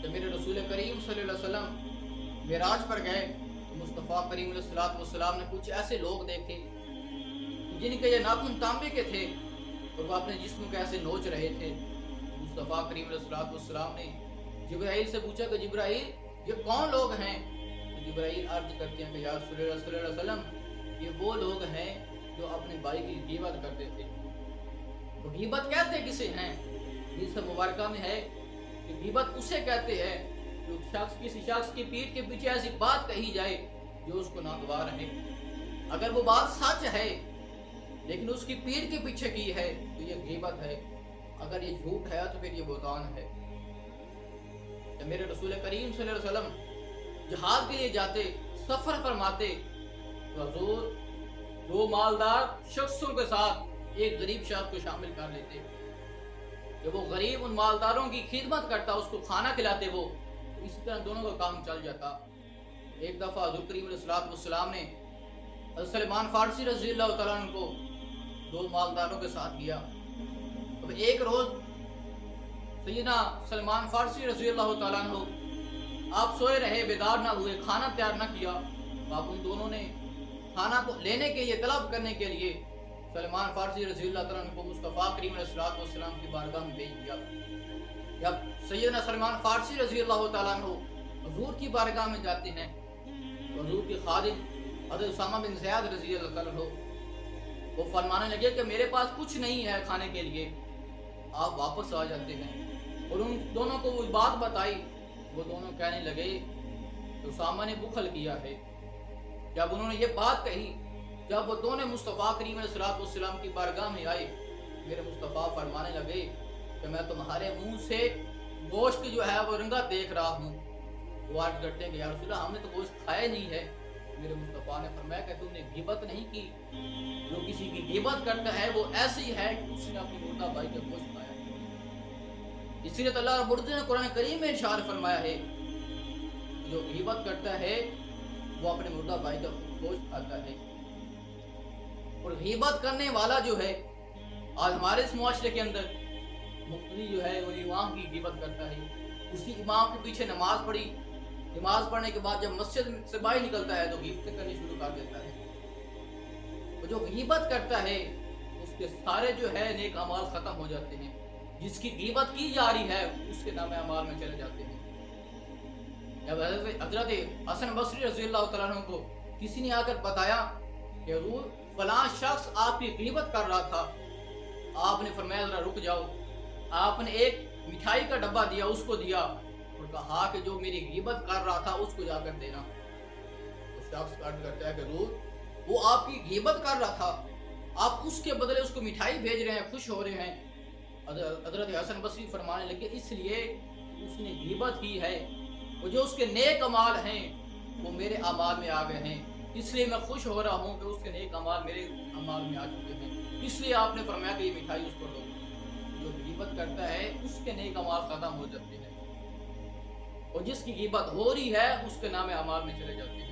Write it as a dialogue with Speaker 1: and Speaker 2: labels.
Speaker 1: जब मेरे रसूल करीम सल्लल्लाहु अलैहि वसल्लम मेराज पर गए तो मुस्तफ़ा करीम अलैहिस्सलाम ने कुछ ऐसे लोग देखे जिनके ये नाखून तांबे के थे और वो अपने जिस्म को ऐसे नोच रहे थे। मुस्तफ़ा करीम अलैहिस्सलाम ने जिब्राइल से पूछा कि जिब्राइल ये कौन लोग हैं? तो जिब्राइल अर्ज करते हैं कि या रसूल सल्लल्लाहु अलैहि वसल्लम ये वो लोग हैं जो अपने भाई की गीबत करते थे। तो गीबत कहते किसे हैं? इस मुबारका में है कि गीबत उसे कहते हैं जो किसी शख्स की पीठ के पीछे ऐसी बात कही जाए जो उसको नागवार है। अगर वो बात सच है लेकिन उसकी पीठ के पीछे की है तो ये गीबत है। अगर ये झूठ है तो फिर ये बुहतान है। जब मेरे रसूल करीम सल्लल्लाहु अलैहि वसल्लम जहाद के लिए जाते, सफर फरमाते तो हुजूर दो मालदार शख्सों के साथ एक गरीब शख्स को शामिल कर लेते। जब वो गरीब उन मालदारों की खिदमत करता, उसको खाना खिलाते वो, तो इसी तरह दोनों का काम चल जाता। एक दफ़ा हुज़ूर करीम अलैहिस्सलाम ने सलमान फारसी रज़ियल्लाहु तआला अन्हु को दो मालदारों के साथ किया। अब एक रोज़ सैयदना सलमान फारसी रज़ियल्लाहु तआला अन्हु आप सोए रहे, बेदार ना हुए, खाना तैयार ना किया। तो आप उन दोनों ने खाना को लेने के लिए, तलब करने के लिए सलमान फारसी रज़ियल्लाहु तआला अन्हु को मुस्तफ़ा करीम अलैहिस्सलाम की बारगाह में भेज दिया। जब सैयदना सलमान फारसी रज़ियल्लाहु तआला अन्हु हुज़ूर की बारगाह में जाते हैं तो हुज़ूर के खादिम हज़रत उसामा बिन ज़ियाद रज़ियल्लाहु तआला अन्हु वो फरमाने लगे कि मेरे पास कुछ नहीं है खाने के लिए, आप वापस आ जाते हैं। और उन दोनों को वो बात बताई, वो दोनों कहने लगे तो उसामा ने बुखल किया है। जब उन्होंने ये बात कही, जब वो दोनों मुस्तफ़ा करीम अलैहिस्सलाम की बारगाह में आए, मेरे मुस्तफ़ा फरमाने लगे कि मैं तुम्हारे मुंह से गोश्त जो है वो रंगा देख रहा हूँ। वो आज करते हैं कि या रसूल अल्लाह हमने तो गोश्त खाया नहीं है। मेरे मुस्तफ़ा ने फरमाया कि तुमने गिबत नहीं की। जो किसी की गिबत करता है वो ऐसी है कि उसने अपनी मुर्दा भाई का गोश्त खाया। इसीलिए अल्लाह रब्बुल इज्जत ने कुरान करीम में इरशाद फरमाया है जो गिबत करता है वो अपने मुर्दा भाई का गोश्त खाता है। और गिबत करने वाला जो है आज हमारे इस मुआशरे के अंदर मुफ्ती जो है वो इमाम की गिबत करता है। उसी इमाम के पीछे नमाज पढ़ी, नमाज पढ़ने के बाद जब मस्जिद से बाहर निकलता है तो गिबत करनी शुरू कर देता है। तो जो गिबत करता है उसके सारे जो है नेक अमाल खत्म हो जाते हैं। जिसकी गिबत की जा रही है उसके नाम अमाल में चले जाते हैं। जब हजरत हसन बसरी रज़ियल्लाहु तआला अन्हु को किसी ने आकर बताया कि हुज़ूर फलां शख्स आपकी गिबत कर रहा था, आपने फरमाया जरा रुक जाओ। आपने एक मिठाई का डब्बा दिया, उसको दिया और कहा कि जो मेरी गिबत कर रहा था उसको जाकर देना। तो शख्स अर्ज करता है कि हुज़ूर वो आपकी गिबत कर रहा था, आप उसके बदले उसको मिठाई भेज रहे हैं, खुश हो रहे हैं। हजरत हसन बसरी फरमाने लगे इसलिए उसने गिबत की है, वो जो उसके नेक अमाल हैं वो मेरे अमाल में आ गए हैं, इसलिए मैं खुश हो रहा हूँ कि उसके नेक अमाल मेरे अमाल में आ चुके हैं। इसलिए आपने फरमाया कि ये मिठाई उसको दो। जो गिबत करता है उसके नेक अमाल खत्म हो जाते हैं और जिसकी गिबत हो रही है उसके नाम अमाल में चले जाते हैं।